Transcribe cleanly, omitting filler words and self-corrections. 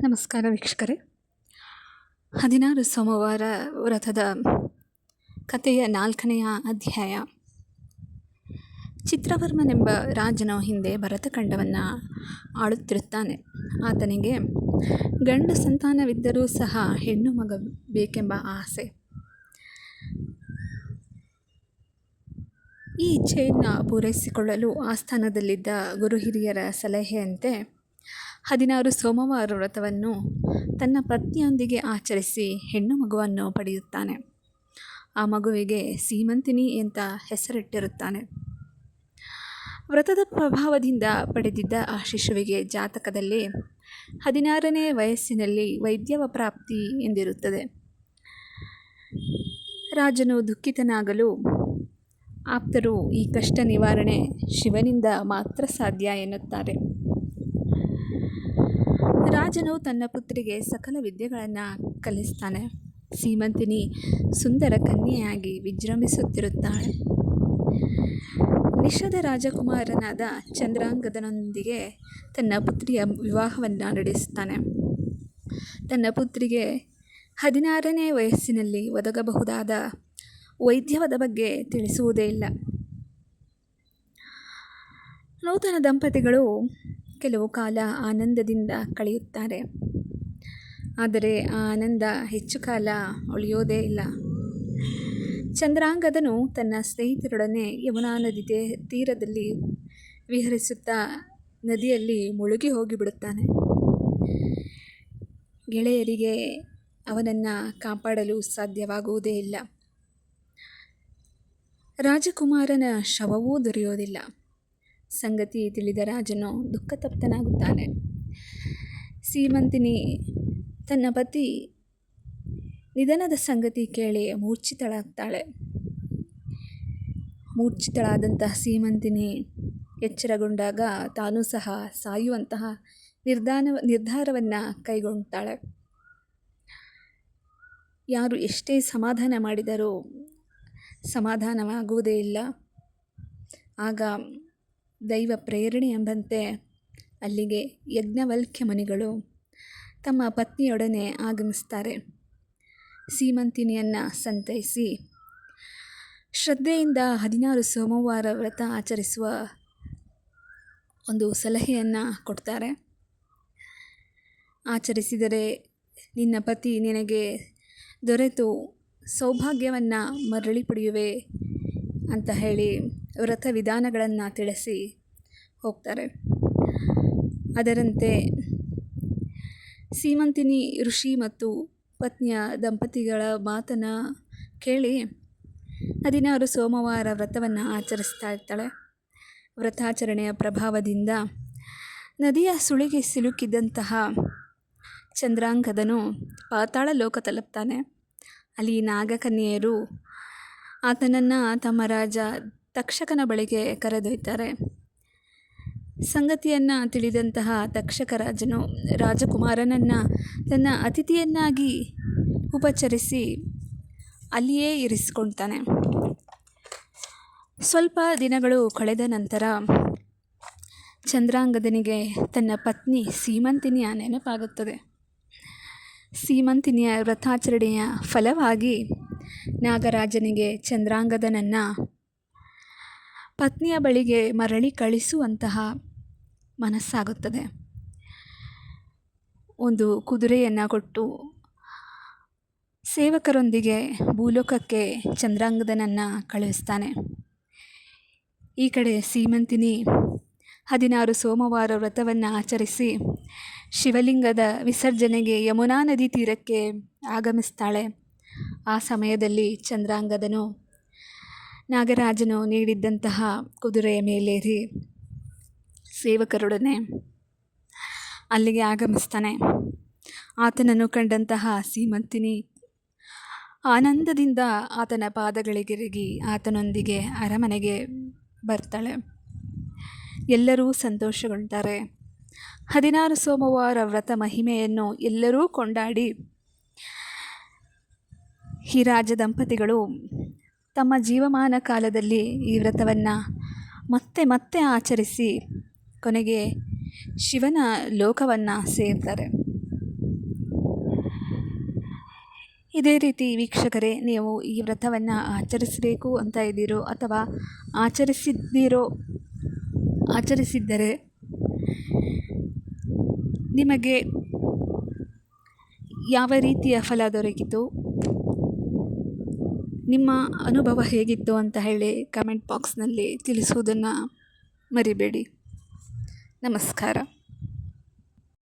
ನಮಸ್ಕಾರ ವೀಕ್ಷಕರೇ. 16 ಸೋಮವಾರ ವ್ರತದ ಕಥೆಯ 4ನೆಯ ಅಧ್ಯಾಯ. ಚಿತ್ರವರ್ಮನೆಂಬ ರಾಜನು ಹಿಂದೆ ಭರತಖಂಡವನ್ನು ಆಳುತ್ತಿರುತ್ತಾನೆ. ಆತನಿಗೆ ಗಂಡು ಸಂತಾನವಿದ್ದರೂ ಸಹ ಹೆಣ್ಣು ಮಗ ಬೇಕೆಂಬ ಆಸೆ. ಈ ಇಚ್ಛೆಯನ್ನು ಪೂರೈಸಿಕೊಳ್ಳಲು ಆಸ್ಥಾನದಲ್ಲಿದ್ದ ಗುರು ಹಿರಿಯರ ಸಲಹೆಯಂತೆ 16 ಸೋಮವಾರ ವ್ರತವನ್ನು ತನ್ನ ಪತ್ನಿಯೊಂದಿಗೆ ಆಚರಿಸಿ ಹೆಣ್ಣು ಮಗುವನ್ನು ಪಡೆಯುತ್ತಾನೆ. ಆ ಮಗುವಿಗೆ ಸೀಮಂತಿನಿ ಅಂತ ಹೆಸರಿಟ್ಟಿರುತ್ತಾನೆ. ವ್ರತದ ಪ್ರಭಾವದಿಂದ ಪಡೆದಿದ್ದ ಆ ಶಿಶುವಿಗೆ ಜಾತಕದಲ್ಲಿ 16ನೇ ವಯಸ್ಸಿನಲ್ಲಿ ವೈದ್ಯವ ಪ್ರಾಪ್ತಿ ಎಂದಿರುತ್ತದೆ. ರಾಜನು ದುಃಖಿತನಾಗಲು ಆಪ್ತರು ಈ ಕಷ್ಟ ನಿವಾರಣೆ ಶಿವನಿಂದ ಮಾತ್ರ ಸಾಧ್ಯ ಎನ್ನುತ್ತಾರೆ. ರಾಜನು ತನ್ನ ಪುತ್ರಿಗೆ ಸಕಲ ವಿದ್ಯೆಗಳನ್ನು ಕಲಿಸ್ತಾನೆ. ಸೀಮಂತಿನಿ ಸುಂದರ ಕನ್ಯೆಯಾಗಿ ವಿಜೃಂಭಿಸುತ್ತಿರುತ್ತಾಳೆ. ನಿಷದ ರಾಜಕುಮಾರನಾದ ಚಂದ್ರಾಂಗದನೊಂದಿಗೆ ತನ್ನ ಪುತ್ರಿಯ ವಿವಾಹವನ್ನು ನಡೆಸುತ್ತಾನೆ. ತನ್ನ ಪುತ್ರಿಗೆ 16ನೇ ವಯಸ್ಸಿನಲ್ಲಿ ಒದಗಬಹುದಾದ ವೈದ್ಯವದ ಬಗ್ಗೆ ತಿಳಿಸುವುದೇ ಇಲ್ಲ. ನೂತನ ದಂಪತಿಗಳು ಕೆಲವು ಕಾಲ ಆನಂದದಿಂದ ಕಳೆಯುತ್ತಾರೆ. ಆದರೆ ಆ ಆನಂದ ಹೆಚ್ಚು ಕಾಲ ಉಳಿಯೋದೇ ಇಲ್ಲ. ಚಂದ್ರಾಂಗದನು ತನ್ನ ಸ್ನೇಹಿತರೊಡನೆ ಯಮುನಾ ನದಿ ತೀರದಲ್ಲಿ ವಿಹರಿಸುತ್ತಾ ನದಿಯಲ್ಲಿ ಮುಳುಗಿ ಹೋಗಿಬಿಡುತ್ತಾನೆ. ಗೆಳೆಯರಿಗೆ ಅವನನ್ನು ಕಾಪಾಡಲು ಸಾಧ್ಯವಾಗುವುದೇ ಇಲ್ಲ. ರಾಜಕುಮಾರನ ಶವವೂ ದೊರೆಯೋದಿಲ್ಲ. ಸಂಗತಿ ತಿಳಿದ ರಾಜನು ದುಃಖತಪ್ತನಾಗುತ್ತಾನೆ. ಸೀಮಂತಿನಿ ತನ್ನ ಪತಿ ನಿಧನದ ಸಂಗತಿ ಕೇಳಿ ಮೂರ್ಛಿತಳಾದಂತಹ ಸೀಮಂತಿನಿ ಎಚ್ಚರಗೊಂಡಾಗ ತಾನೂ ಸಹ ಸಾಯುವಂತಹ ನಿರ್ಧಾರವನ್ನು ಕೈಗೊಳ್ತಾಳೆ. ಯಾರು ಎಷ್ಟೇ ಸಮಾಧಾನ ಮಾಡಿದರೂ ಸಮಾಧಾನವಾಗುವುದೇ ಇಲ್ಲ. ಆಗ ದೈವ ಪ್ರೇರಣೆ ಎಂಬಂತೆ ಅಲ್ಲಿಗೆ ಯಜ್ಞವಲ್ಕ್ಯ ಮುನಿಗಳು ತಮ್ಮ ಪತ್ನಿಯೊಡನೆ ಆಗಮಿಸ್ತಾರೆ. ಸೀಮಂತಿನಿಯನ್ನು ಸಂತೈಸಿ ಶ್ರದ್ಧೆಯಿಂದ 16 ಸೋಮವಾರ ವ್ರತ ಆಚರಿಸುವ ಒಂದು ಸಲಹೆಯನ್ನು ಕೊಡ್ತಾರೆ. ಆಚರಿಸಿದರೆ ನಿನ್ನ ಪತಿ ನಿನಗೆ ದೊರೆತು ಸೌಭಾಗ್ಯವನ್ನು ಮರಳಿ ಪಡೆಯುವೆ ಅಂತ ಹೇಳಿ ವ್ರತ ವಿಧಾನಗಳನ್ನು ತಿಳಿಸಿ ಹೋಗ್ತಾರೆ. ಅದರಂತೆ ಸೀಮಂತಿನಿ ಋಷಿ ಮತ್ತು ಪತ್ನಿಯ ದಂಪತಿಗಳ ಮಾತನ್ನು ಕೇಳಿ 16 ಸೋಮವಾರ ವ್ರತವನ್ನು ಆಚರಿಸ್ತಾ ಇರ್ತಾಳೆ. ವ್ರತಾಚರಣೆಯ ಪ್ರಭಾವದಿಂದ ನದಿಯ ಸುಳಿಗೆ ಸಿಲುಕಿದ್ದಂತಹ ಚಂದ್ರಾಂಗದನು ಪಾತಾಳ ಲೋಕ ತಲುಪ್ತಾನೆ. ಅಲ್ಲಿ ನಾಗಕನ್ಯೆಯರು ಆತನನ್ನು ತಮ್ಮ ರಾಜ ತಕ್ಷಕನ ಬಳಿಗೆ ಕರೆದೊಯ್ತಾರೆ. ಸಂಗತಿಯನ್ನು ತಿಳಿದಂತಹ ತಕ್ಷಕ ರಾಜನು ರಾಜಕುಮಾರನನ್ನು ತನ್ನ ಅತಿಥಿಯನ್ನಾಗಿ ಉಪಚರಿಸಿ ಅಲ್ಲಿಯೇ ಇರಿಸಿಕೊಳ್ತಾನೆ. ಸ್ವಲ್ಪ ದಿನಗಳು ಕಳೆದ ನಂತರ ಚಂದ್ರಾಂಗದನಿಗೆ ತನ್ನ ಪತ್ನಿ ಸೀಮಂತಿನಿಯ ನೆನಪಾಗುತ್ತದೆ. ಸೀಮಂತಿನಿಯ ವ್ರತಾಚರಣೆಯ ಫಲವಾಗಿ ನಾಗರಾಜನಿಗೆ ಚಂದ್ರಾಂಗದನನ್ನು ಪತ್ನಿಯ ಬಳಿಗೆ ಮರಳಿ ಕಳಿಸುವಂತಹ ಮನಸ್ಸಾಗುತ್ತದೆ. ಒಂದು ಕುದುರೆಯನ್ನು ಕೊಟ್ಟು ಸೇವಕರೊಂದಿಗೆ ಭೂಲೋಕಕ್ಕೆ ಚಂದ್ರಾಂಗದನನ್ನು ಕಳುಹಿಸ್ತಾನೆ. ಈ ಕಡೆ ಸೀಮಂತಿನಿ 16 ಸೋಮವಾರ ವ್ರತವನ್ನು ಆಚರಿಸಿ ಶಿವಲಿಂಗದ ವಿಸರ್ಜನೆಗೆ ಯಮುನಾ ನದಿ ತೀರಕ್ಕೆ ಆಗಮಿಸ್ತಾಳೆ. ಆ ಸಮಯದಲ್ಲಿ ಚಂದ್ರಾಂಗದನು ನಾಗರಾಜನು ನೀಡಿದ್ದಂತಹ ಕುದುರೆಯ ಮೇಲೇರಿ ಸೇವಕರೊಡನೆ ಅಲ್ಲಿಗೆ ಆಗಮಿಸ್ತಾನೆ. ಆತನನ್ನು ಕಂಡಂತಹ ಸೀಮಂತಿನಿ ಆನಂದದಿಂದ ಆತನ ಪಾದಗಳಿಗೆರಗಿ ಆತನೊಂದಿಗೆ ಅರಮನೆಗೆ ಬರ್ತಾಳೆ. ಎಲ್ಲರೂ ಸಂತೋಷಗೊಳ್ತಾರೆ. 16 ಸೋಮವಾರ ವ್ರತ ಮಹಿಮೆಯನ್ನು ಎಲ್ಲರೂ ಕೊಂಡಾಡಿ ಈ ರಾಜ ದಂಪತಿಗಳು ತಮ್ಮ ಜೀವಮಾನ ಕಾಲದಲ್ಲಿ ಈ ವ್ರತವನ್ನು ಮತ್ತೆ ಮತ್ತೆ ಆಚರಿಸಿ ಕೊನೆಗೆ ಶಿವನ ಲೋಕವನ್ನು ಸೇರ್ತಾರೆ. ಇದೇ ರೀತಿ ವೀಕ್ಷಕರೇ, ನೀವು ಈ ವ್ರತವನ್ನು ಆಚರಿಸಬೇಕು ಅಂತ ಇದ್ದೀರೋ ಅಥವಾ ಆಚರಿಸಿದ್ದರೆ ನಿಮಗೆ ಯಾವ ರೀತಿಯ ಫಲ ದೊರಕಿತು, ನಿಮ್ಮ ಅನುಭವ ಹೇಗಿತ್ತು ಅಂತ ಹೇಳಿ ಕಮೆಂಟ್ ಬಾಕ್ಸ್ನಲ್ಲಿ ತಿಳಿಸುವುದನ್ನು ಮರಿಬೇಡಿ. ನಮಸ್ಕಾರ.